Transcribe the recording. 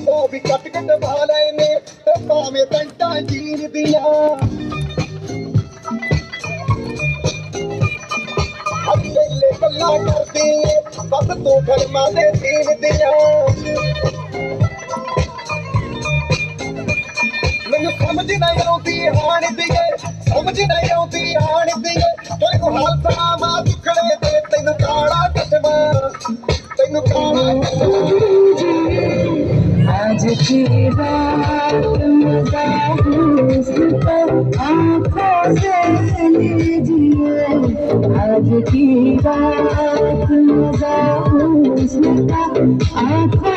ਉਹ ਵੀ ਕੱਟ ਕੱਟ ਭਾਲੇ ਨੇ ਤੇ ਭਾਵੇਂ ਪੈਂਟਾਂ ਜੀਨ ਦੀਆਂ ਅੱਲੇ ਗੱਲਾਂ ਕਰਦੀ ਏ ਬਸ ਤੂੰ ਫਿਲਮਾਂ ਦੇ ਸੀਨ ਦੀਆਂ ਮੈਨੂੰ ਸਮਝ ਨਾ ਆਉਂਦੀ ਹਾਣ ਦੀ ਏ ਸਮਝ ਨਾ ਆਉਂਦੀ ਹਾਣ ਦੀ ਏ ਤੇਰੇ ਕੋਲ ਹਾਲ ਸਾਮਾ ਦੁਖੜੇ ਤੇ ਤੈਨੂੰ ਕਾਲਾ ਚਸ਼ਮਾ ਤੈਨੂੰ ਕਾਲਾ ਚਸ਼ਮਾ आज की बात मुझको आँखों से लीजिए आज की बात मुझको आँखों